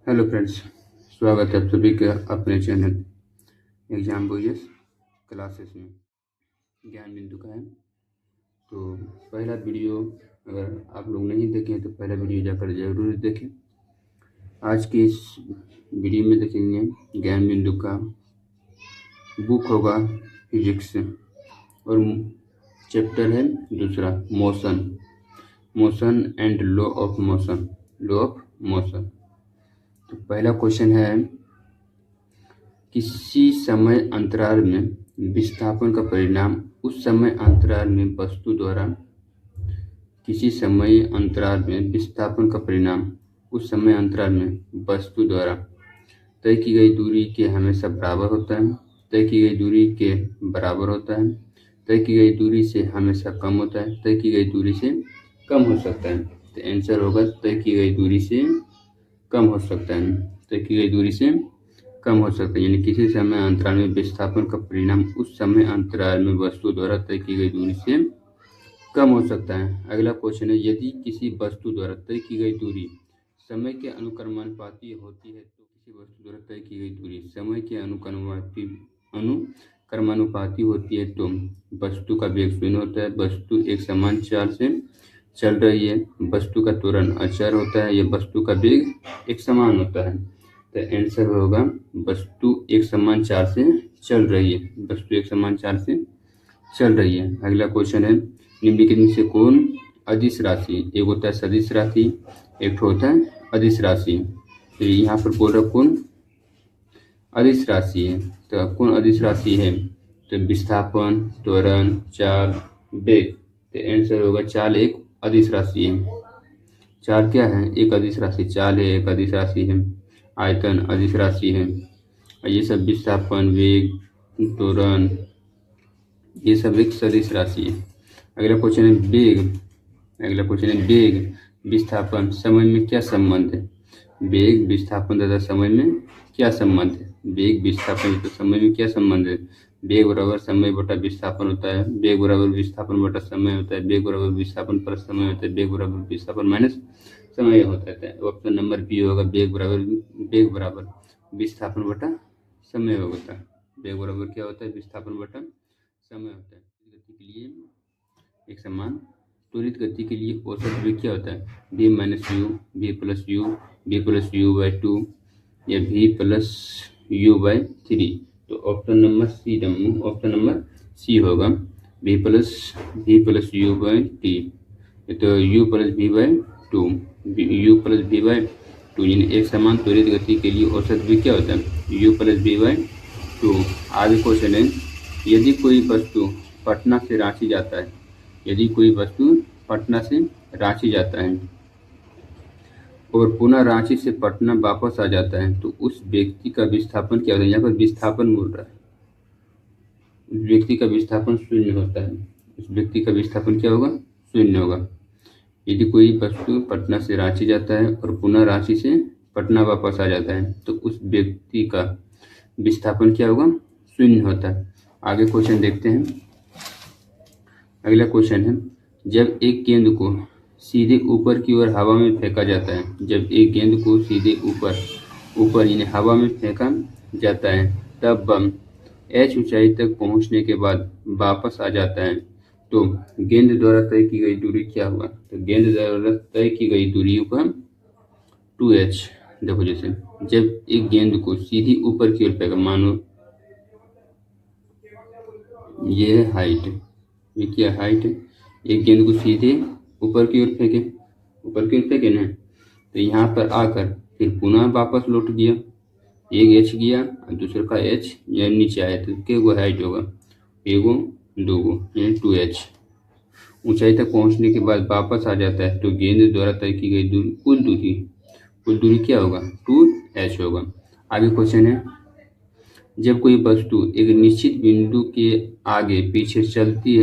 Hello friends, स्वागत है आप सभी का अपने चैनल एग्जाम बोरियस क्लासेस में। ज्ञान बिंदु का है। तो पहला वीडियो अगर आप लोग नहीं देखें तो पहला वीडियो जाकर जरूर देखें। आज की इस वीडियो में देखेंगे ज्ञान बिंदु का बुक होगा फिजिक्स और चैप्टर है दूसरा motion and law of motion. तो पहला क्वेश्चन है, किसी समय अंतराल में विस्थापन का परिणाम उस समय अंतराल में वस्तु द्वारा किसी समय अंतराल में विस्थापन का परिणाम उस समय अंतराल में वस्तु द्वारा तय की गई दूरी के हमेशा बराबर होता है, तय की गई दूरी के बराबर होता है, तय की गई दूरी से हमेशा कम होता है, तय की गई दूरी से कम हो सकता है। तो आंसर होगा तय की गई दूरी से कम हो सकता है। तय की गई दूरी से कम हो सकता है, यानी किसी समय अंतराल में विस्थापन का परिणाम उस समय अंतराल में वस्तु द्वारा तय की गई दूरी से कम हो सकता है। अगला क्वेश्चन है, यदि किसी वस्तु द्वारा तय की गई दूरी समय के अनुक्रमानुपाती होती है तो किसी वस्तु द्वारा तय की गई दूरी समय के अनुक्रमानुपाती होती है तो वस्तु का वेग शून्य होता है, वस्तु एक समान चाल से चल रही है, वस्तु का त्वरण अचर होता है या वस्तु का वेग एक समान होता है। तो आंसर होगा वस्तु एक समान चाल से चल रही है, वस्तु एक समान चाल से चल रही है। अगला क्वेश्चन है, निम्नलिखित में से कौन अदिश राशि, एक होता है सदिश राशि, एक होता है अदिश राशि। तो यहाँ पर बोल रहा कौन अदिश राशि है, तो कौन अदिश राशि है, तो विस्थापन, त्वरण, चाल, वेग। तो आंसर होगा चाल एक अदिश राशि है। चाल क्या है, एक अदिश राशि, चाल है एक अदिश राशि है, आयतन अदिश राशि है, ये सब विस्थापन, वेग, त्वरण, ये सब एक सदिश राशि है। अगला क्वेश्चन है वेग विस्थापन समय में क्या संबंध है। वेग विस्थापन तथा समय में क्या संबंध है, वेग विस्थापन तथा समय में क्या संबंध है। वेग बराबर समय बटा विस्थापन होता है, वेग बराबर विस्थापन बटा समय होता है, वेग बराबर विस्थापन पर समय होता है, वेग बराबर विस्थापन माइनस समय होता है। ऑप्शन नंबर बी होगा, वेग बराबर विस्थापन बटा समय होता है। वेग बराबर क्या होता है, विस्थापन बटा समय होता है। गति के लिए एक समान त्वरित गति के लिए औसत वेग क्या होता है, v minus you, v plus you by 2 या v प्लस यू बाई 3। तो ऑप्शन नंबर सी होगा, v plus you by T, तो u प्लस v बाई 2, यानी एक समान त्वरित गति के लिए औसत वेग क्या होता है, u प्लस v बाई 2। आगे क्वेश्चन है, यदि कोई वस्तु पटना से रांची जाता है और पुनः रांची से पटना वापस आ जाता है तो उस व्यक्ति का विस्थापन क्या होता है। यहाँ पर विस्थापन बोल रहा है, उस व्यक्ति का विस्थापन शून्य होता है, उस व्यक्ति का विस्थापन क्या होगा, शून्य होगा। यदि कोई वस्तु पटना से रांची जाता है और पुनः रांची से पटना वापस आ जाता है तो उस व्यक्ति का विस्थापन क्या होगा, शून्य होता है। आगे क्वेश्चन देखते हैं। अगला क्वेश्चन है, जब एक गेंद को सीधे ऊपर की ओर हवा में फेंका जाता है, जब एक गेंद को सीधे ऊपर यानी हवा में फेंका जाता है तब बम h ऊंचाई तक पहुंचने के बाद वापस आ जाता है तो गेंद द्वारा तय की गई दूरी क्या हुआ। तो गेंद द्वारा तय की गई दूरी का 2h। देखो जैसे जब एक गेंद को सीधी ऊपर की ओर फेंका, मानो ये है हाइट, ये क्या हाइट है, एक गेंद को सीधे ऊपर की ओर फेंके ना, तो यहाँ पर आकर फिर पुनः वापस लौट गया, एक h गया और दूसरे का h यानी नीचे आया तो क्या वो हाइट होगा, एगो दोगो यानी 2h। ऊंचाई तक पहुंचने के बाद वापस आ जाता है तो गेंद द्वारा तय की गई दूरी कुल दूरी क्या होगा, 2h होगा। आगे क्वेश्चन है, जब कोई वस्तु एक निश्चित बिंदु के आगे पीछे चलती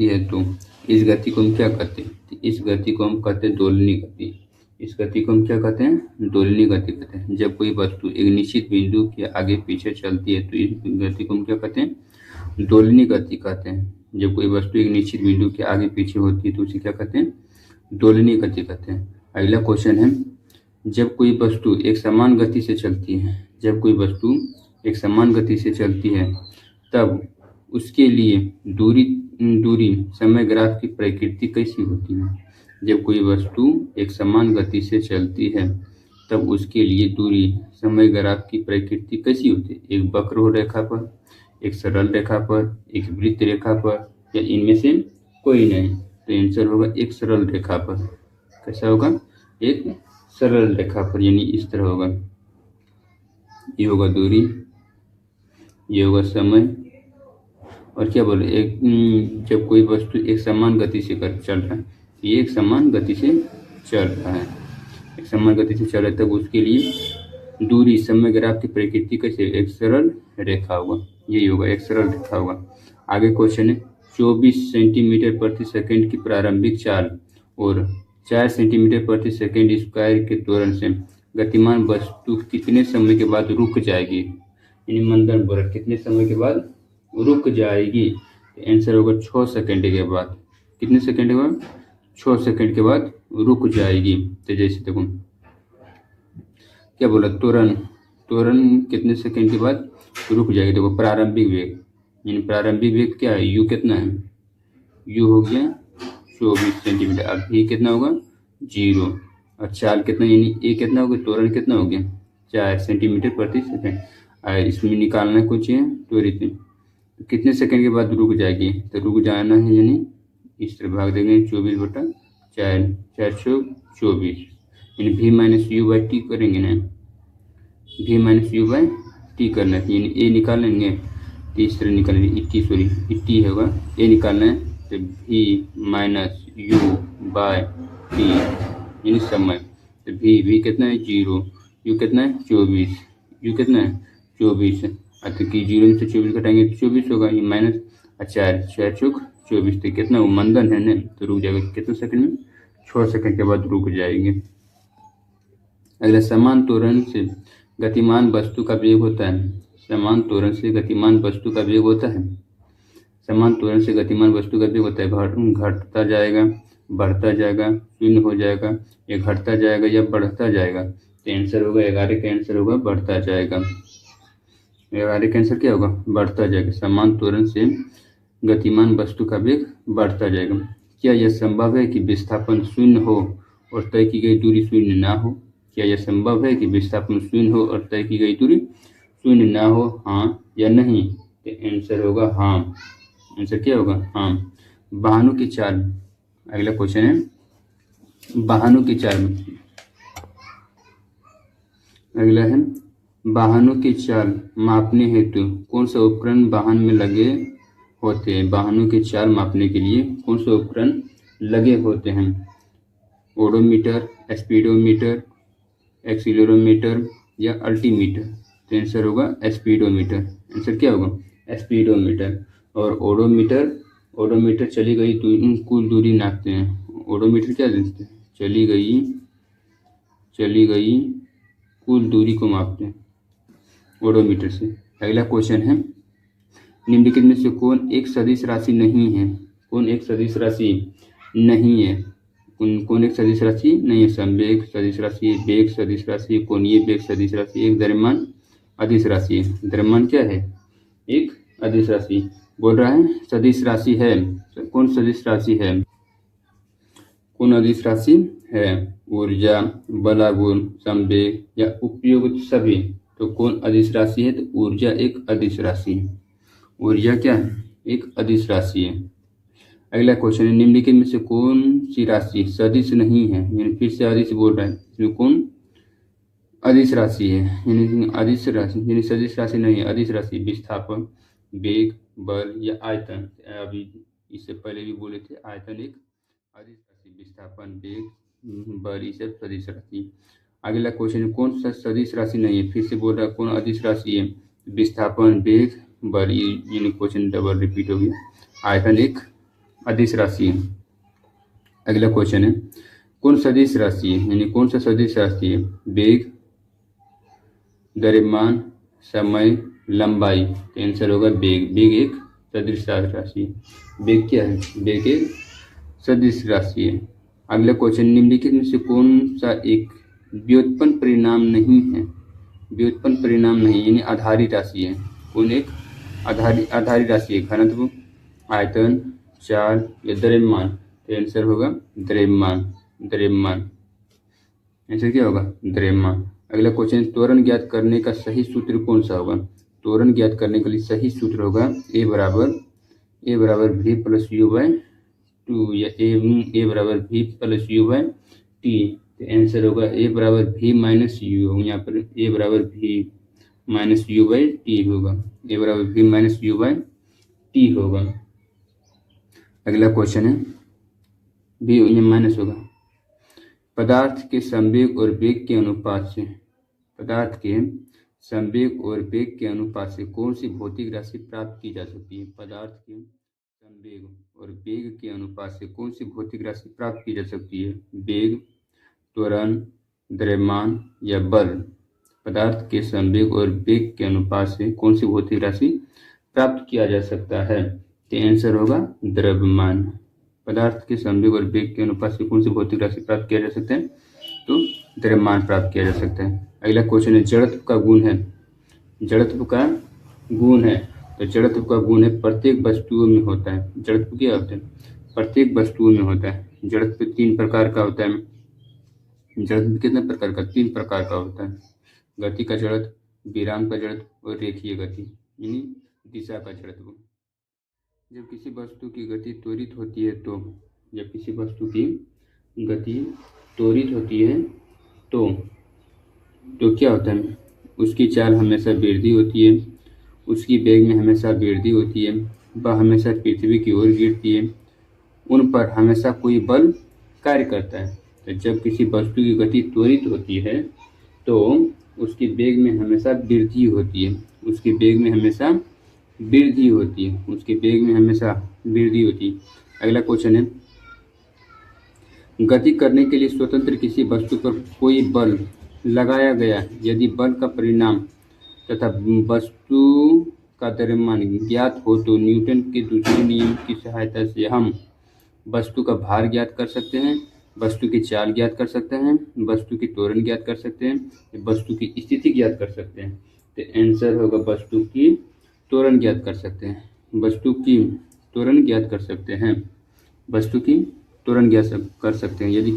है तो इस गति को हम क्या कहते हैं, इस गति को हम कहते हैं दोलनी गति। इस गति को हम क्या कहते हैं, दोलनी गति कहते हैं। जब कोई वस्तु एक निश्चित बिंदु के आगे पीछे चलती है तो इस गति को हम क्या कहते हैं, दोलनी गति कहते हैं। जब कोई वस्तु एक निश्चित बिंदु के आगे पीछे होती है तो उसे क्या कहते हैं? दोलनी गति कहते हैं। अगला क्वेश्चन है, जब कोई वस्तु एक समान गति से चलती है, जब कोई वस्तु एक समान गति से चलती है तब उसके लिए दूरी समय ग्राफ की प्रकृति कैसी होती है? जब कोई वस्तु एक समान गति से चलती है तब उसके लिए दूरी समय ग्राफ की प्रकृति कैसी होती है? एक वक्र रेखा पर, एक सरल रेखा पर, एक वृत्त रेखा पर, या इनमें से कोई नहीं? तो आंसर होगा एक सरल रेखा पर। कैसा होगा? एक सरल रेखा पर, यानी इस तरह होगा। ये होगा दूरी, ये होगा समय, और क्या बोले, एक जब कोई वस्तु एक समान गति से चल रहा है, ये एक समान गति से चल रहा है, एक समान गति से चल रहा है, तब उसके लिए दूरी समय ग्राफ की प्रकृति कैसे? एक सरल रेखा होगा। यही होगा, एक सरल रेखा होगा। आगे क्वेश्चन है, 24 सेंटीमीटर प्रति सेकंड की प्रारंभिक चाल और 4 सेंटीमीटर प्रति सेकंड स्क्वायर के त्वरण से गतिमान वस्तु कितने समय के बाद रुक जाएगी? यानी मंदन बोला कितने समय के बाद रुक जाएगी? आंसर होगा 6 सेकंड के बाद। कितने सेकंड के बाद? 6 सेकंड के बाद रुक जाएगी। तो जैसे देखो क्या बोला, त्वरण कितने सेकंड के बाद रुक जाएगी? देखो प्रारंभिक वेग, यानी प्रारंभिक वेग क्या है? यू कितना है? यू हो गया 24 सेंटीमीटर। अब भी कितना होगा? 0। और चाल कितना, यानी ए कितना होगा? त्वरण कितना हो गया? 4 सेंटीमीटर प्रति सेकंड। और इसमें निकालना कुछ है त्वरित, तो कितने सेकंड के बाद रुक जाएगी? तो रुक जाना है, यानी इस तरह भाग देंगे 24/4, 4 × 24, यानी v - u / t करेंगे ना, v - u / t करना है, यानी ए निकाल लेंगे, इस तरह निकालेंगे, टी होगा, ए निकालना है, तो v - u / t यानी समय। तो v कितना है? 0, u कितना है? 24, u कितना है? 24, तो कि 0 में से 24 घटाएंगे तो 24 होगा, ये माइनस 4, 4 × 24, तो कितना? वो मंदन है ना, तो रुक जाएगा कितने सेकंड में? 6 सेकंड के बाद रुक जाएंगे। अगला, समान त्वरण से गतिमान वस्तु का वेग होता है। समान त्वरण से गतिमान वस्तु का वेग होता है। समान त्वरण से गतिमान वस्तु का वेग होता है, घटता जाएगा, बढ़ता जाएगा, शून्य हो जाएगा, या घटता जाएगा या बढ़ता जाएगा। तो आंसर होगा 11 का आंसर होगा बढ़ता जाएगा। 11 का आंसर क्या होगा? बढ़ता जाएगा। समान त्वरण से गतिमान वस्तु का वेग बढ़ता जाएगा। क्या यह संभव है कि विस्थापन शून्य हो और तय की गई दूरी शून्य ना हो? क्या यह संभव है कि विस्थापन शून्य हो और तय की गई दूरी शून्य ना हो? हाँ या नहीं? तो आंसर होगा हाँ। आंसर क्या होगा? हाँ। वाहनों की चाल, अगला क्वेश्चन है, वाहनों की चाल। अगला है, वाहनों की चाल मापने हेतु कौन सा उपकरण वाहन में लगे होते हैं? वाहनों की चाल मापने के लिए कौन से उपकरण लगे होते हैं? ओडोमीटर, स्पीडोमीटर, एक्सीलरोमीटर या अल्टीमीटर? तो आंसर होगा स्पीडोमीटर। आंसर क्या होगा? स्पीडोमीटर। और ओडोमीटर चली गई कुल दूरी नापते हैं। ओडोमीटर क्या देते हैं? चली गई कुल दूरी को मापते हैं ओडोमीटर से। अगला क्वेश्चन है, निम्नलिखित में से कौन एक सदिश राशि नहीं है? कौन एक सदिश राशि नहीं है? कौन एक सदिश राशि नहीं है? संवेग सदिश राशि, वेग सदिश राशि, कोणीय वेग सदिश राशि, एक द्रव्यमान अदिश राशि है। द्रव्यमान क्या है? एक अदिश राशि। बोल रहा है सदिश राशि है। कौन सदिश राशि है? कौन अदिश राशि है? ऊर्जा, बलागुण, संवेग या उपयुक्त सभी? तो कौन अदिश राशि है? तो ऊर्जा एक अदिश राशि है। ऊर्जा क्या है? एक अदिश राशि है। अगला क्वेश्चन है, निम्नलिखित में से कौन सी राशि सदिश नहीं है? यानी फिर से अदिश बोल रहा है, इसमें कौन अदिश राशि है? यानी अदिश राशि, यानी सदिश राशि नहीं है, अदिश राशि। विस्थापन, वेग, बल या आयतन। अभी इससे पहले भी बोले थे, आयतन एक अदिश राशि, विस्थापन, वेग, बल, ये सब सदिश राशि। अगला क्वेश्चन है, कौन सा सदिश राशि नहीं है? फिर से बोल रहा है कौन अदिश राशि है? विस्थापन, वेग, बल, यानी क्वेश्चन डबल रिपीट हो गया। आयतन एक अदिश राशि है। अगला क्वेश्चन है, कौन सदिश राशि है? यानी कौन सा सदिश राशि है? वेग, द्रव्यमान, समय, लंबाई। तो आंसर होगा वेग। वेग एक सदृश राशि। वेग क्या है? वेग एक सदृश राशि है। अगला क्वेश्चन, निम्नलिखित में से कौन सा एक व्युत्पन्न परिणाम नहीं है? व्युत्पन्न परिणाम नहीं यानी आधारी राशि है। कौन एक आधारी राशि है? घनत्व, आयतन, चाल या द्रव्यमान? तो आंसर होगा द्रव्यमान। द्रव्यमान आंसर क्या होगा? द्रव्यमान। अगला क्वेश्चन, त्वरण ज्ञात करने का सही सूत्र कौन सा होगा? त्वरण ज्ञात करने के लिए सही सूत्र होगा ए बराबर V plus U by two या ए बराबर V plus U by T. तो आंसर होगा ए बराबर वी माइनस यू। यहाँ पर ए बराबर V minus U by T होगा। ए बराबर V minus U by T होगा। अगला क्वेश्चन है वी ये माइनस होगा। पदार्थ के संवेग और वेग के अनुपात से कौन सी भौतिक राशि प्राप्त की जा सकती है? पदार्थ के संवेग और वेग के अनुपात से कौन सी भौतिक राशि प्राप्त की जा सकती है? वेग, त्वरण, द्रव्यमान या बल? पदार्थ के संवेग और वेग के अनुपात से कौन सी भौतिक राशि प्राप्त किया जा सकता है? तो आंसर होगा द्रव्यमान। पदार्थ के संवेग और वेग के अनुपात से कौन सी भौतिक राशि प्राप्त किया जा सकता है? तो द्रव्यमान प्राप्त किया जा सकता है। अगला क्वेश्चन है, जड़त्व का गुण है। जड़त्व का गुण है तो जड़त्व का गुण है प्रत्येक वस्तुओं में होता है। जड़त्व क्या होता है? प्रत्येक वस्तुओं में होता है। जड़त्व 3 प्रकार का होता है। जड़त्व कितने प्रकार का? 3 प्रकार का होता है। गति का जड़त्व, विराम का जड़त्व और रेखीय गति यानी दिशा का जड़त्व। जब किसी वस्तु की गति त्वरित होती है तो क्या होता है? उसकी चाल हमेशा वृद्धि होती है, उसकी वेग में हमेशा वृद्धि होती है, वह हमेशा पृथ्वी की ओर गिरती है, उन पर हमेशा कोई बल कार्य करता है। तो जब किसी वस्तु की गति त्वरित होती है तो उसकी वेग में हमेशा वृद्धि होती है, अगला क्वेश्चन है, गति करने के लिए स्वतंत्र किसी वस्तु पर कोई बल लगाया गया, यदि बल का परिणाम तथा वस्तु का द्रव्यमान ज्ञात हो तो न्यूटन के दूसरे नियम की सहायता से हम वस्तु का भार ज्ञात कर सकते हैं, वस्तु की चाल ज्ञात कर सकते हैं, वस्तु की त्वरण ज्ञात कर सकते हैं, वस्तु की स्थिति ज्ञात कर सकते हैं। तो आंसर होगा वस्तु की त्वरण ज्ञात कर सकते हैं। यदि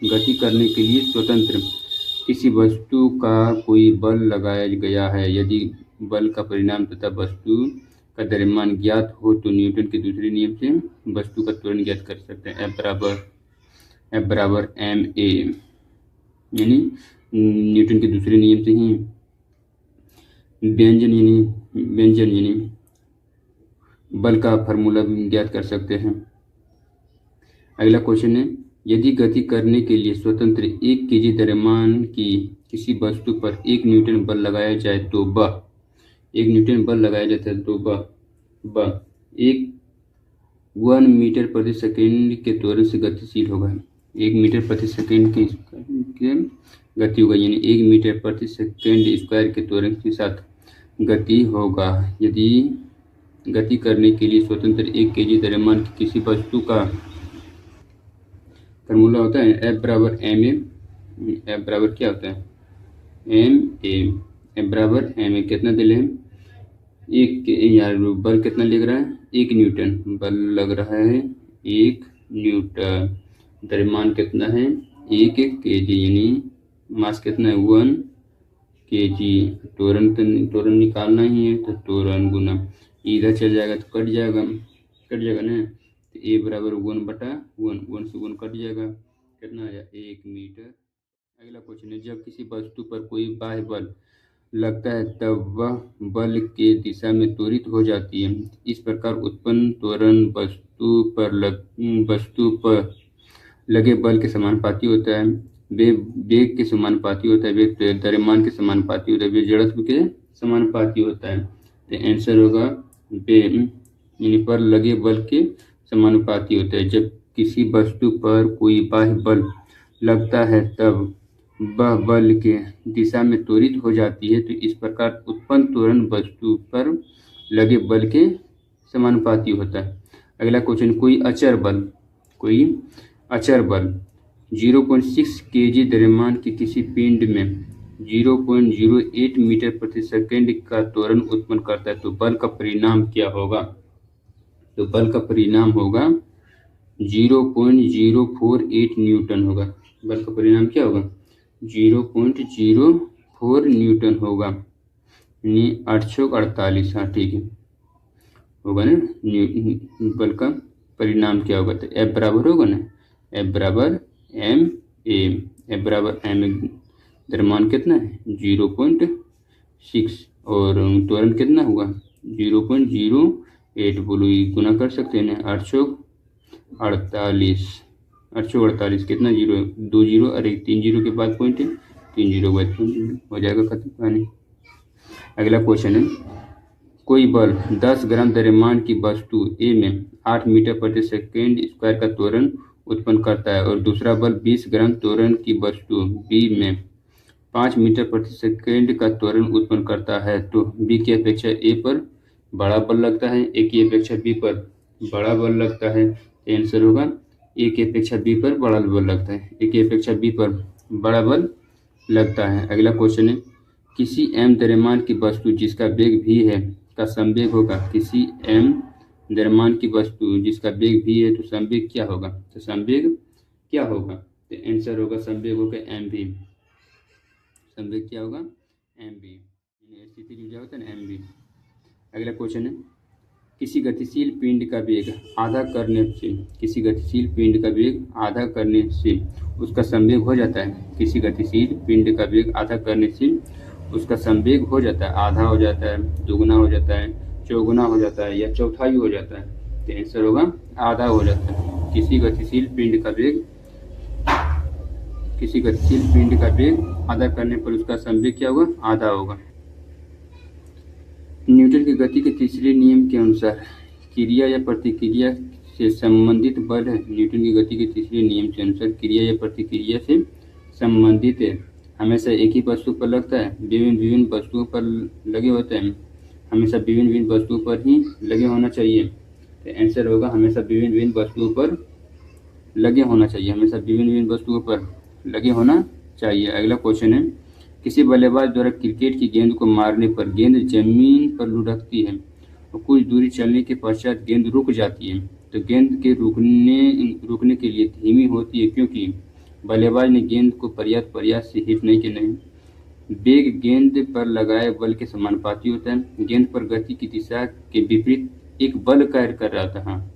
गति करने के लिए स्वतंत्र किसी वस्तु का कोई बल लगाया गया है, यदि बल का परिणाम तथा वस्तु का द्रव्यमान ज्ञात हो तो न्यूटन के दूसरे नियम से वस्तु का त्वरण ज्ञात कर सकते हैं। F बराबर ma यानी न्यूटन के दूसरे नियम से ही व्यंजन यानी बल का फार्मूला ज्ञात कर सकते हैं। अगला क्वेश्चन है, यदि गति करने के लिए स्वतंत्र 1 kg द्रव्यमान की किसी वस्तु पर 1 न्यूटन बल लगाया जाए तो वह 1 मीटर प्रति सेकंड के त्वरण से गतिशील होगा। 1 मीटर प्रति सेकंड की गति होगा यानी 1 मीटर प्रति सेकंड स्क्वायर के त्वरण के साथ गति होगा। यदि गति करने के लिए स्वतंत्र 1 kg द्रव्यमान की किसी वस्तु का फार्मूला होता है F बराबर ma। F बराबर क्या होता है? F बराबर ma। कितना दिले हैं? यार बल कितना लग रहा है? 1 न्यूटन बल लग रहा है, 1 न्यूटन। द्रव्यमान कितना है? 1 kg यानी मास कितना है? 1 kg। त्वरण निकालना ही है तो त्वरण गुना इधर चल जाएगा तो कट जाएगा ना। तो a बराबर 1/1 से 1 कट जाएगा, कितना आया? 1 मीटर। अगला क्वेश्चन है, जब किसी वस्तु पर कोई बाह्य बल लगता है तब वह बल के दिशा में त्वरित हो जाती है। इस प्रकार उत्पन्न त्वरण वस्तु पर लगे बल के समानुपाती होता है, वेग के समानुपाती होता है, वेग द्रव्यमान के समानुपाती होता है, वेग जड़त्व के समानुपाती होता है। तो आंसर होगा वेग यानी पर लगे बल के समानुपाती होता है। जब किसी वस्तु पर कोई बाह्य बल लगता है तब वह बल के दिशा में त्वरित हो जाती है। तो इस प्रकार उत्पन्न त्वरण वस्तु पर लगे बल के समानुपाती होता है। अगला क्वेश्चन, कोई अचर बल 0.6 kg द्रव्यमान के किसी पिंड में 0.08 मीटर प्रति सेकंड का त्वरण उत्पन्न करता है, तो बल का परिणाम क्या होगा? तो बल का परिणाम होगा 0.048 न्यूटन होगा। बल का परिणाम क्या होगा? 0.04 न्यूटन होगा, यानी 848। हाँ ठीक है, होगा ना। बल का परिणाम क्या होगा? तो F बराबर होगा ना, F बराबर एम ए। F बराबर एम द्रव्यमान कितना है? 0.6 और त्वरण कितना हुआ? 0.08। बोलो ये गुना कर सकते हैं ना, 848 कितना जीरो? 2 जीरो, अरे 3 जीरो के बाद पॉइंट है, 3 जीरो के बाद पॉइंट हो जाएगा, खत्म कहानी। अगला क्वेश्चन है, कोई बल 10 ग्राम द्रव्यमान की वस्तु ए में 8 मीटर प्रति सेकेंड स्क्वायर का त्वरण उत्पन्न करता है और दूसरा बल 20 ग्राम त्वरण की वस्तु बी में 5 मीटर प्रति सेकेंड का त्वरण उत्पन्न करता है, तो बी की अपेक्षा ए पर बड़ा बल लगता है, ए की अपेक्षा बी पर बड़ा बल लगता है। तो आंसर होगा ए की अपेक्षा बी पर बड़ा बल लगता है, ए की अपेक्षा बी पर बड़ा बल लगता है। अगला क्वेश्चन है, किसी एम द्रव्यमान की वस्तु जिसका वेग भी है का संवेग होगा। किसी एम द्रव्यमान की वस्तु जिसका वेग भी है, तो संवेग क्या होगा? तो संवेग क्या होगा? तो आंसर होगा संवेग होगा एम भी। संवेग क्या होगा? एम भी। स्थिति ऊर्जा होता है ना, एम भी। अगला क्वेश्चन है, किसी गतिशील पिंड का वेग आधा करने से उसका संवेग हो जाता है। किसी गतिशील पिंड का वेग आधा करने से उसका संवेग हो जाता है, आधा हो जाता है, दुगुना हो जाता है, चौगुना हो जाता है या चौथाई हो जाता है। तो आंसर होगा आधा हो जाता है। किसी गतिशील पिंड का वेग आधा करने पर उसका संवेग क्या होगा? आधा होगा। न्यूटन की गति के तीसरे नियम के अनुसार क्रिया या प्रतिक्रिया से संबंधित बल है। न्यूटन की गति के तीसरे नियम के अनुसार क्रिया या प्रतिक्रिया से संबंधित है, हमेशा एक ही वस्तु पर लगता है, विभिन्न वस्तुओं पर लगे होते हैं, हमेशा विभिन्न वस्तुओं पर ही लगे होना चाहिए। तो आंसर होगा हमेशा विभिन्न वस्तुओं पर लगे होना चाहिए, हमेशा विभिन्न वस्तुओं पर लगे होना चाहिए। अगला क्वेश्चन है, किसी बल्लेबाज द्वारा क्रिकेट की गेंद को मारने पर गेंद जमीन पर लुढ़कती है और कुछ दूरी चलने के पश्चात गेंद रुक जाती है, तो गेंद के रुकने के लिए धीमी होती है क्योंकि बल्लेबाज ने गेंद को पर्याप्त प्रयास से हिट नहीं किया। नहीं, वेग गेंद पर लगाए बल के समानुपाती होता है। गेंद पर गति की दिशा के विपरीत एक बल कार्य कर रहा था। हाँ,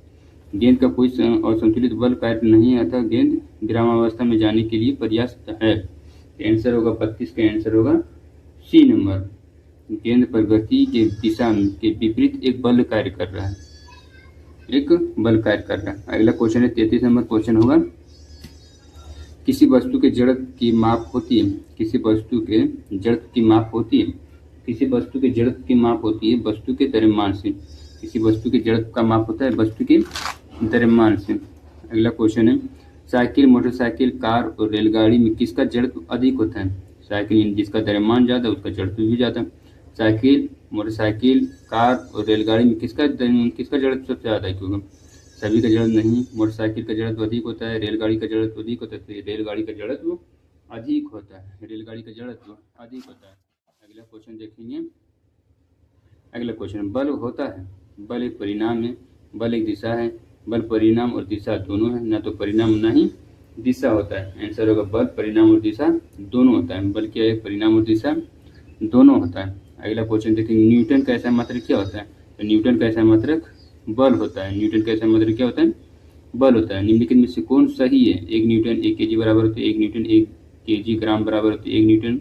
गेंद का कोई असंतुलित बल कार्य नहीं आता, गेंद विरामावस्था में जाने के लिए पर्याप्त है। आंसर होगा 32 का आंसर होगा सी नंबर। गेंद पर गति के दिशा के विपरीत एक बल कार्य कर रहा है, अगला क्वेश्चन है 33 नंबर क्वेश्चन होगा, किसी वस्तु के जड़त्व की माप होती है वस्तु के जड़त्व की माप होती है वस्तु के द्रव्यमान से। किसी वस्तु के जड़त्व का माप होता है वस्तु के द्रव्यमान से। अगला क्वेश्चन है, साइकिल, मोटरसाइकिल, कार और रेलगाड़ी में किसका जड़त्व अधिक होता है? साइकिल जिसका द्रव्यमान ज़्यादा उसका जड़त्व भी ज़्यादा। साइकिल, मोटरसाइकिल, कार और रेलगाड़ी में किसका जड़त्व सबसे ज़्यादा है? क्योंकि सभी का जड़त्व नहीं, मोटरसाइकिल का जड़त्व अधिक होता है, रेलगाड़ी का जड़त्व अधिक होता है, तो रेलगाड़ी का जड़त्व अधिक होता है, अगला क्वेश्चन देखेंगे। अगला क्वेश्चन, बल होता है, बल एक परिणाम है, बल एक दिशा है, बल परिणाम और दिशा दोनों है, ना तो परिणाम ना ही दिशा होता है। आंसर होगा बल परिणाम और दिशा दोनों होता है, बल क्या है? परिणाम और दिशा दोनों होता है। अगला क्वेश्चन देखेंगे, न्यूटन का ऐसा मात्रक क्या होता है? तो न्यूटन का ऐसा मात्रक बल होता है। न्यूटन का ऐसा मात्रक क्या होता है? बल होता है। निम्नलिखित में से कौन सही है? 1 न्यूटन 1 kg बराबर होता है, 1 न्यूटन 1 kg ग्राम बराबर होता है, 1 न्यूटन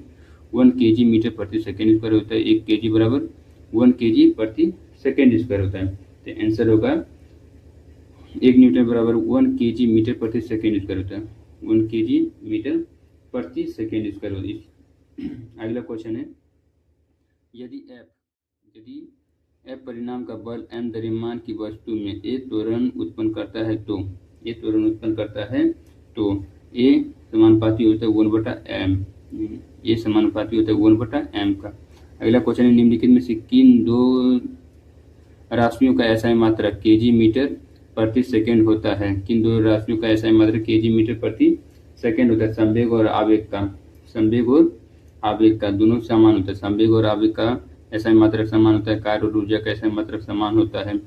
1 kg मीटर प्रति सेकेंड स्क्वायर होता है, 1 kg बराबर 1 kg प्रति सेकेंड स्क्वायर होता है। तो आंसर होगा 1 न्यूटन बराबर 1 kg मीटर प्रति सेकेंड स्क्वायर होता है, 1 kg मीटर प्रति सेकेंड स्क्वायर होता है। अगला क्वेश्चन है, यदि F परिणाम का बल m द्रव्यमान की वस्तु में A त्वरण उत्पन्न करता है तो A समानुपाती होता है 1/m, A समानुपाती होता है 1/m का। अगला क्वेश्चन है, निम्नलिखित में से किन दो राशियों का एसआई मात्रक केजी मीटर प्रति सेकंड होता है? किन दो राशियों का एसआई मात्रक केजी मीटर प्रति सेकंड होता है? संवेग और आवेग का। संवेग और आवेग का दोनों समान होता है। संवेग और आवेग का एसआई मात्रक समान होता है। कार्य और ऊर्जा का एसआई मात्रक समान होता है।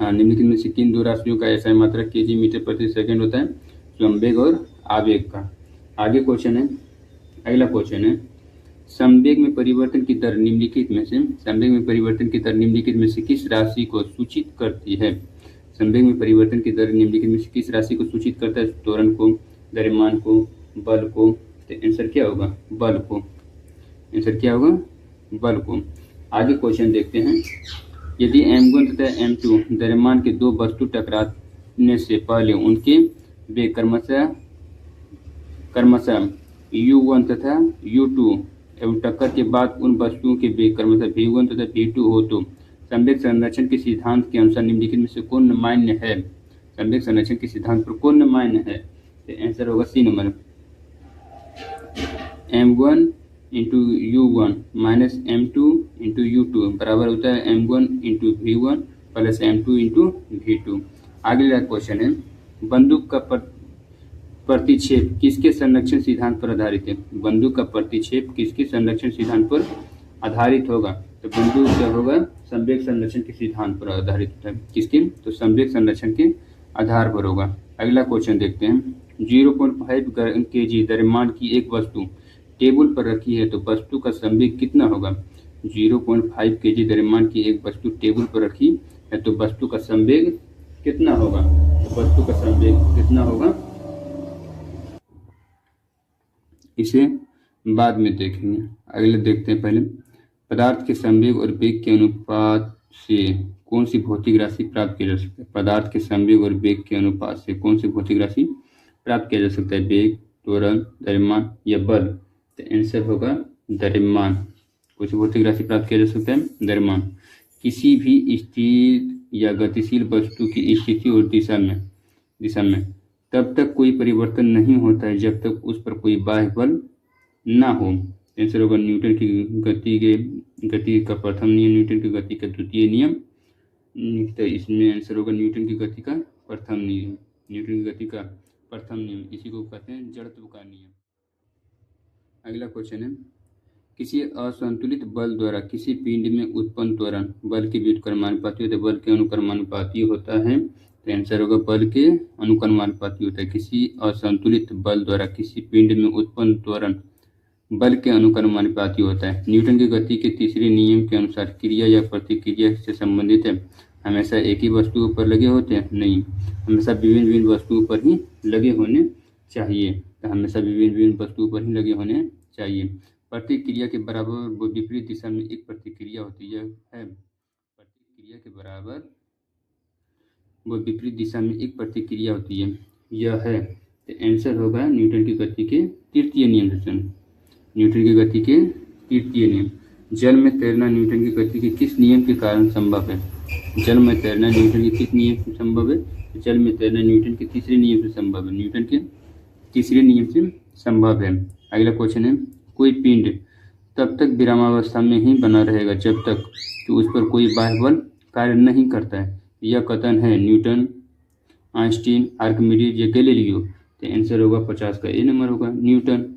निम्नलिखित में से किन दो राशियों का एसआई मात्रक केजी मीटर प्रति सेकंड होता है? संवेग और आवेग का। आगे क्वेश्चन है, अगला क्वेश्चन है, संवेग में परिवर्तन की दर निम्नलिखित में से किस राशि को सूचित करती है? संवेग में परिवर्तन की दर निम्नलिखित में से किस राशि को सूचित करता है? त्वरण को, द्रव्यमान को, बल को। तो आंसर क्या होगा? बल को। आंसर क्या होगा? बल को। आगे क्वेश्चन देखते हैं, यदि m1 तथा m2 द्रव्यमान के दो वस्तु टकराने से पहले उनके वेग क्रमशः u1 तथा u2 एवं टक्कर के बाद उन वस्तुओं के वेग क्रमशः v1 तथा v2 हो तो संवेग संरक्षण के सिद्धांत के अनुसार निम्नलिखित में से कौन मान्य है? संवेग संरक्षण के सिद्धांत पर कौन मान्य है? तो आंसर होगा C number, m1 into u1 minus m2 into u2 बराबर होता है m1 into v1 plus m2 into v2। अगला क्वेश्चन है, बंदूक का प्रतिक्षेप किसके संरक्षण सिद्धांत पर आधारित है? बंदूक का प्रतिक्षेप किसके संरक्षण सिद्धांत पर आधारित होगा? तो बंदूक क्या होगा? संवेग संरक्षण के सिद्धांत पर आधारित होता है। किसके? तो संवेग संरक्षण के आधार पर होगा। अगला क्वेश्चन देखते हैं, 0.5 kg द्रव्यमान की एक वस्तु टेबल पर रखी है तो वस्तु का संवेग कितना होगा? 0.5 kg द्रव्यमान की एक वस्तु टेबल पर रखी है तो वस्तु का संवेग कितना होगा? तो वस्तु का संवेग कितना होगा इसे बाद में देखेंगे। अगले देखते हैं, पहले पदार्थ के संवेग और वेग के अनुपात से कौन सी भौतिक राशि प्राप्त की जा सकती है? पदार्थ के संवेग और वेग के अनुपात से कौन सी भौतिक राशि प्राप्त किया जा सकता है? वेग, त्वरण, द्रव्यमान या बल? तो आंसर होगा द्रव्यमान। कौन सी भौतिक राशि प्राप्त किया जा सकता है? द्रव्यमान। किसी भी स्थिर या गतिशील वस्तु की स्थिति और दिशा में तब तक कोई परिवर्तन नहीं होता है जब तक उस पर कोई बाह्य बल ना हो। आंसर होगा न्यूटन की गति का प्रथम नियम, न्यूटन की गति का द्वितीय नियम। तो इसमें आंसर होगा न्यूटन की गति का प्रथम नियम। न्यूटन की गति का प्रथम नियम, इसी को कहते हैं जड़त्व का नियम। अगला क्वेश्चन है, किसी असंतुलित बल द्वारा किसी पिंड में उत्पन्न त्वरण बल के व्युत्क्रमानुपाती होता है, बल के अनुक्रमानुपाती होता है। तो आंसर होगा बल के अनुक्रमानुपाती होता है। किसी असंतुलित बल द्वारा किसी पिंड में उत्पन्न त्वरण बल के अनुक्रमानुपाती होता है। न्यूटन की गति के तीसरे नियम के अनुसार क्रिया या प्रतिक्रिया से संबंधित है। हमेशा एक ही वस्तु पर लगे होते हैं? नहीं, हमेशा विभिन्न वस्तुओं पर ही लगे होने चाहिए। तो हमेशा विभिन्न वस्तुओं पर ही लगे होने चाहिए। प्रतिक्रिया के बराबर वो विपरीत दिशा में एक प्रतिक्रिया होती है। प्रतिक्रिया के बराबर वो विपरीत दिशा में एक प्रतिक्रिया होती है, यह है। तो आंसर होगा न्यूटन की गति के तृतीय नियम से। न्यूटन की गति के तृतीय नियम। जल में तैरना न्यूटन की गति के किस नियम के कारण संभव है? जल में तैरना न्यूटन के किस नियम से संभव है? जल में तैरना न्यूटन के तीसरे नियम से संभव है। न्यूटन के तीसरे नियम से संभव है। अगला क्वेश्चन है, कोई पिंड तब तक विरामावस्था में ही बना रहेगा जब तक कि उस पर कोई बाह्य बल कार्य नहीं करता है। यह कथन है न्यूटन, आइंस्टीन, आर्किमिडीज या गैलीलियो। तो आंसर होगा 50 का ए नंबर होगा, न्यूटन।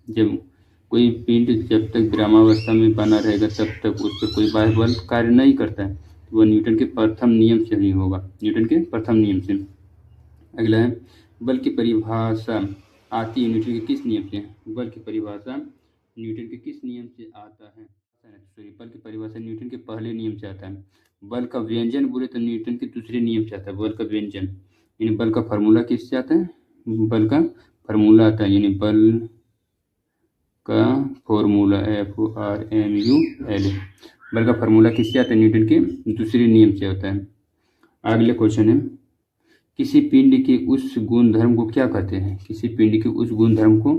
जब कोई पिंड जब तक विरामावस्था में बना रहेगा तब तक उस पर कोई बाह्य बल कार्य नहीं करता है, तो वह न्यूटन के प्रथम नियम से ही होगा, न्यूटन के प्रथम नियम से। अगला है, बल की परिभाषा आती है न्यूटन के किस नियम से? बल की परिभाषा न्यूटन के किस नियम से आता है? सॉरी, बल की परिभाषा न्यूटन के पहले नियम से आता है। बल का व्यंजन बोले तो न्यूटन के दूसरे नियम से आता है। बल का व्यंजन यानी बल का फार्मूला किससे आता है? बल का फार्मूला आता है, यानी बल का फॉर्मूला FORMULA। बल का फार्मूला किससे आता है? न्यूटन के दूसरे नियम से आता है। अगले क्वेश्चन है, किसी पिंड के उस गुणधर्म को क्या कहते हैं? किसी पिंड के उस गुणधर्म को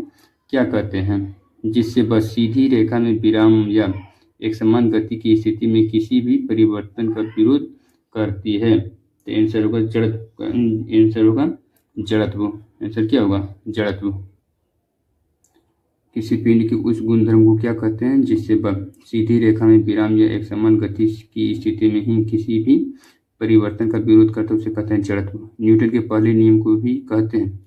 क्या कहते हैं जिससे वह सीधी रेखा में विराम या एक समान गति की स्थिति में किसी भी परिवर्तन का विरोध करती है? तो आंसर होगा जड़त्व। आंसर क्या होगा? जड़त्व। किसी पिंड के उस गुणधर्म को क्या कहते हैं जिससे वह सीधी रेखा में विराम या एक समान गति की स्थिति में ही किसी भी परिवर्तन का विरोध करते हैं, उसे कहते हैं जड़त्व। न्यूटन के पहले नियम को भी कहते हैं,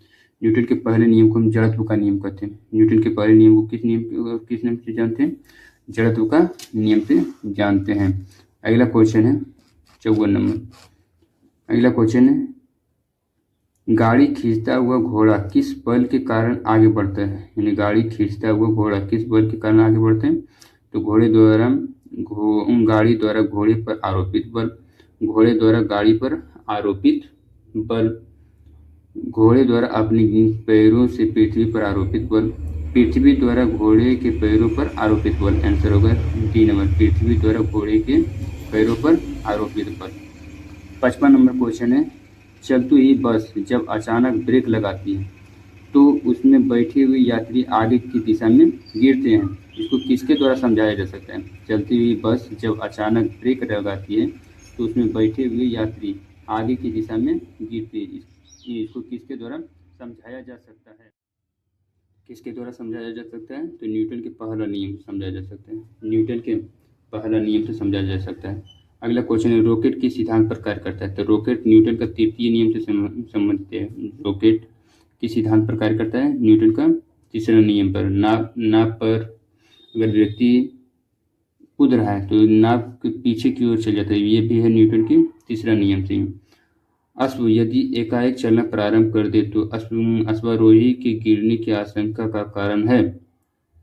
न्यूटन के पहले नियम को हम जड़त्व का नियम कहते हैं। न्यूटन के पहले नियम को किस नाम से जानते हैं? जड़त्व का नियम से जानते हैं। अगला क्वेश्चन है 54 नंबर। अगला क्वेश्चन है, गाड़ी खींचता हुआ घोड़ा किस बल के कारण आगे बढ़ता है? यानी गाड़ी खींचता हुआ घोड़ा किस बल के कारण आगे बढ़ते हैं? तो गाड़ी द्वारा घोड़े पर आरोपित बल, घोड़े द्वारा गाड़ी पर आरोपित बल, घोड़े द्वारा अपने पैरों से पृथ्वी पर आरोपित बल, पृथ्वी द्वारा घोड़े के पैरों पर आरोपित बल। आंसर होगा डी नंबर, पृथ्वी द्वारा घोड़े के पैरों पर आरोपित बल। 55 नंबर क्वेश्चन है, चलती हुई बस जब अचानक ब्रेक लगाती है तो उसमें बैठे हुए यात्री आगे की दिशा में गिरते हैं, इसको किसके द्वारा समझाया जा सकता है? चलती हुई बस जब अचानक ब्रेक लगाती है तो उसमें बैठे हुए यात्री आगे की दिशा में गिरते हैं, इसको किसके द्वारा समझाया जा सकता है? किसके द्वारा समझाया जा सकता है? तो न्यूटन के पहला नियम से समझाया जा सकता है, न्यूटन के पहला नियम से समझाया जा सकता है। अगला क्वेश्चन है, रॉकेट किस सिद्धांत पर कार्य करता है? तो रॉकेट न्यूटन का तृतीय नियम से संबंधित है। रॉकेट किस सिद्धांत पर कार्य करता है? न्यूटन का तीसरा नियम पर। नाव पर अगर व्यक्ति कूद रहा है तो नाव के पीछे की ओर चल जाता है, ये भी है न्यूटन के तीसरा नियम से। अश्व यदि एकाएक चलना प्रारंभ कर दे तो अश्वारोही के गिरने की आशंका का कारण है?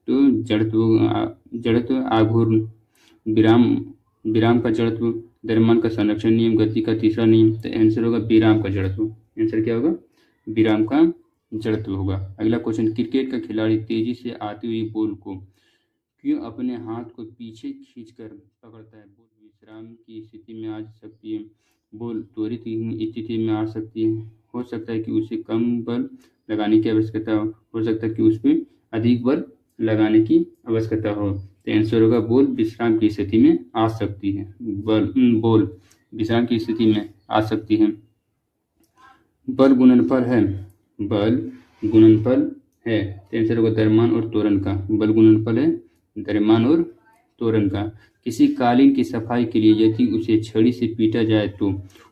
तो जड़त्व आघूर्ण, विराम का जड़त्व, द्रव्यमान का संरक्षण नियम, गति का तीसरा नियम। तो आंसर होगा विराम का जड़त्व। आंसर क्या होगा? विराम का जड़त्व होगा। अगला क्वेश्चन, क्रिकेट का खिलाड़ी तेजी से आती हुई बॉल को क्यों अपने हाथ को पीछे खींचकर पकड़ता है? बॉल विश्राम की स्थिति में आ सकती है, बॉल त्वरित स्थिति में आ सकती है, हो सकता है कि उसे कम बल लगाने की आवश्यकता हो सकता है कि उस पर अधिक बल लगाने की आवश्यकता हो। तो आंसर होगा बॉल विश्राम की स्थिति में आ सकती है, बॉल विश्राम की स्थिति में आ सकती है। बल गुणनफल है, बल गुणनफल है। तो आंसर होगा द्रव्यमान और त्वरण का। बल गुणनफल है द्रव्यमान और त्वरण का। किसी कालीन की सफाई के लिए यदि उसे छड़ी से पीटा जाए तो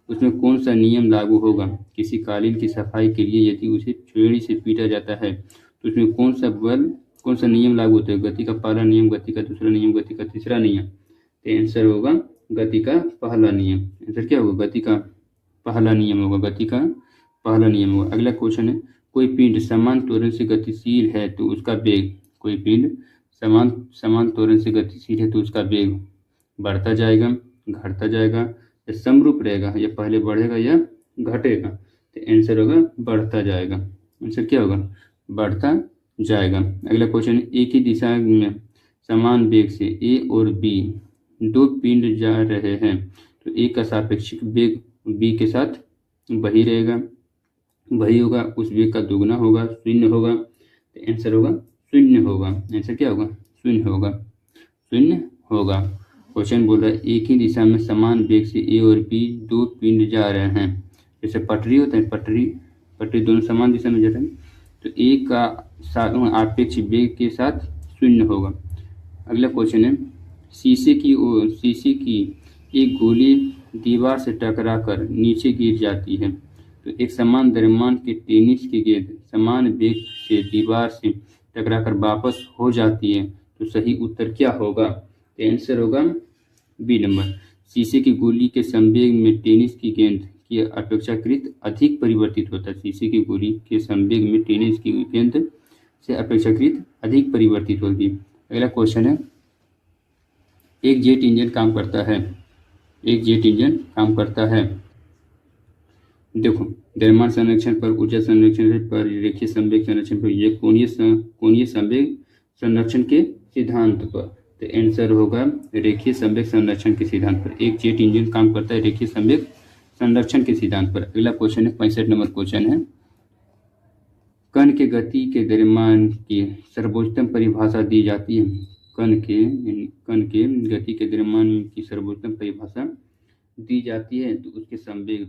उसमें कौन सा नियम लागू होगा? किसी कालीन की सफाई के लिए यदि उसे छड़ी से पीटा जाता है तो उसमें कौन सा नियम लागू होता है? गति का पहला नियम, गति का दूसरा नियम, गति का तीसरा नियम। तो आंसर होगा गति का पहला नियम। आंसर क्या होगा? गति का पहला नियम होगा, गति का पहला नियम होगा। अगला क्वेश्चन है, कोई पिंड समान त्वरण से गतिशील है तो उसका वेग, कोई पिंड समान त्वरण से गतिशील है तो उसका वेग बढ़ता जाएगा, घटता जाएगा या समरूप रहेगा, या पहले बढ़ेगा या घटेगा? तो आंसर होगा बढ़ता जाएगा। आंसर क्या होगा? बढ़ता जाएगा। अगला क्वेश्चन, एक ही दिशा में समान वेग से ए और बी दो पिंड जा रहे हैं तो ए का सापेक्षिक वेग बी के साथ वही रहेगा, वही होगा, उस वेग का दुगना होगा, शून्य होगा। तो आंसर होगा शून्य होगा। आंसर क्या होगा? शून्य होगा, शून्य होगा। क्वेश्चन बोल रहा है एक ही दिशा में समान वेग से ए और बी दो पिंड जा रहे हैं, जैसे पटरी होता है, पटरी दोनों समान दिशा में जा रहे हैं तो ए का आपेक्ष वेग के साथ शून्य होगा। अगला क्वेश्चन है, शीशे की एक गोली दीवार से टकराकर नीचे गिर जाती है तो एक समान द्रव्यमान के टेनिस की गेंद समान वेग से दीवार से टकराकर वापस हो जाती है तो सही उत्तर क्या होगा? तो आंसर होगा बी नंबर, शीशे की गोली के संवेग में टेनिस की गेंद की अपेक्षाकृत अधिक परिवर्तित होता है। शीशे की गोली के संवेग में टेनिस की गेंद से अपेक्षाकृत अधिक परिवर्तित होगी। अगला क्वेश्चन है, एक जेट इंजन काम करता है, एक जेट इंजन काम करता है। देखो, द्रव्यमान संरक्षण पर, ऊर्जा संरक्षण पर, रेखीय संवेग संरक्षण पर, ये कोणीय संवेग संरक्षण के सिद्धांत पर। तो आंसर होगा रेखीय संवेग संरक्षण के सिद्धांत पर। एक जेट इंजन काम करता है रेखीय संवेग संरक्षण के सिद्धांत पर। अगला क्वेश्चन है 65 नंबर क्वेश्चन है, कण के गति के द्रव्यमान की सर्वोत्तम परिभाषा दी जाती है। कण के गति के द्रव्यमान की सर्वोत्तम परिभाषा दी जाती है तो उसके संवेग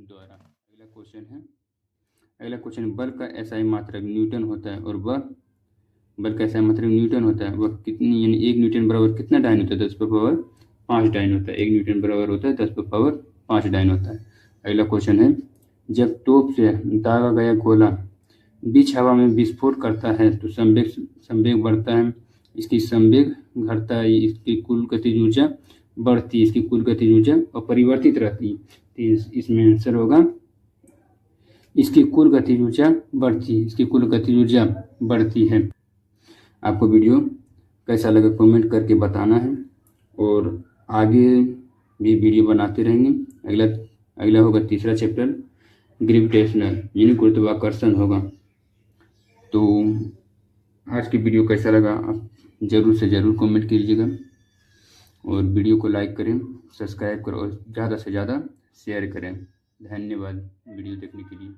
द्वारा, अगला क्वेश्चन है, अगला क्वेश्चन, बल का एसआई मात्रक न्यूटन होता है और वह बल का एसआई मात्रक न्यूटन होता है, वह कितनी, यानी 1 न्यूटन बराबर कितना डायन होता है? 10⁻5 डायन होता है। 1 न्यूटन बराबर होता है 10⁻5 डायन होता है। अगला क्वेश्चन है, जब तोप से दागा गया गोला बीच हवा में विस्फोट करता है तो संवेग बढ़ता है, इसकी संवेग घटता है, इसकी कुल गतिज ऊर्जा बढ़ती है, इसकी कुल गतिज ऊर्जा अपरिवर्तित रहती है। तो इसमें आंसर होगा इसकी कुल गतिज ऊर्जा बढ़ती है, इसकी कुल गतिज ऊर्जा बढ़ती है। आपको वीडियो कैसा लगा कमेंट करके बताना है और आगे भी वीडियो बनाते रहेंगे। अगला होगा तीसरा चैप्टर ग्रेविटेशनल, यानी गुरुत्वाकर्षण होगा। तो आज की वीडियो कैसा लगा आप ज़रूर से ज़रूर कमेंट कीजिएगा और वीडियो को लाइक करें, सब्सक्राइब करें और ज़्यादा से ज़्यादा शेयर करें। धन्यवाद वीडियो देखने के लिए।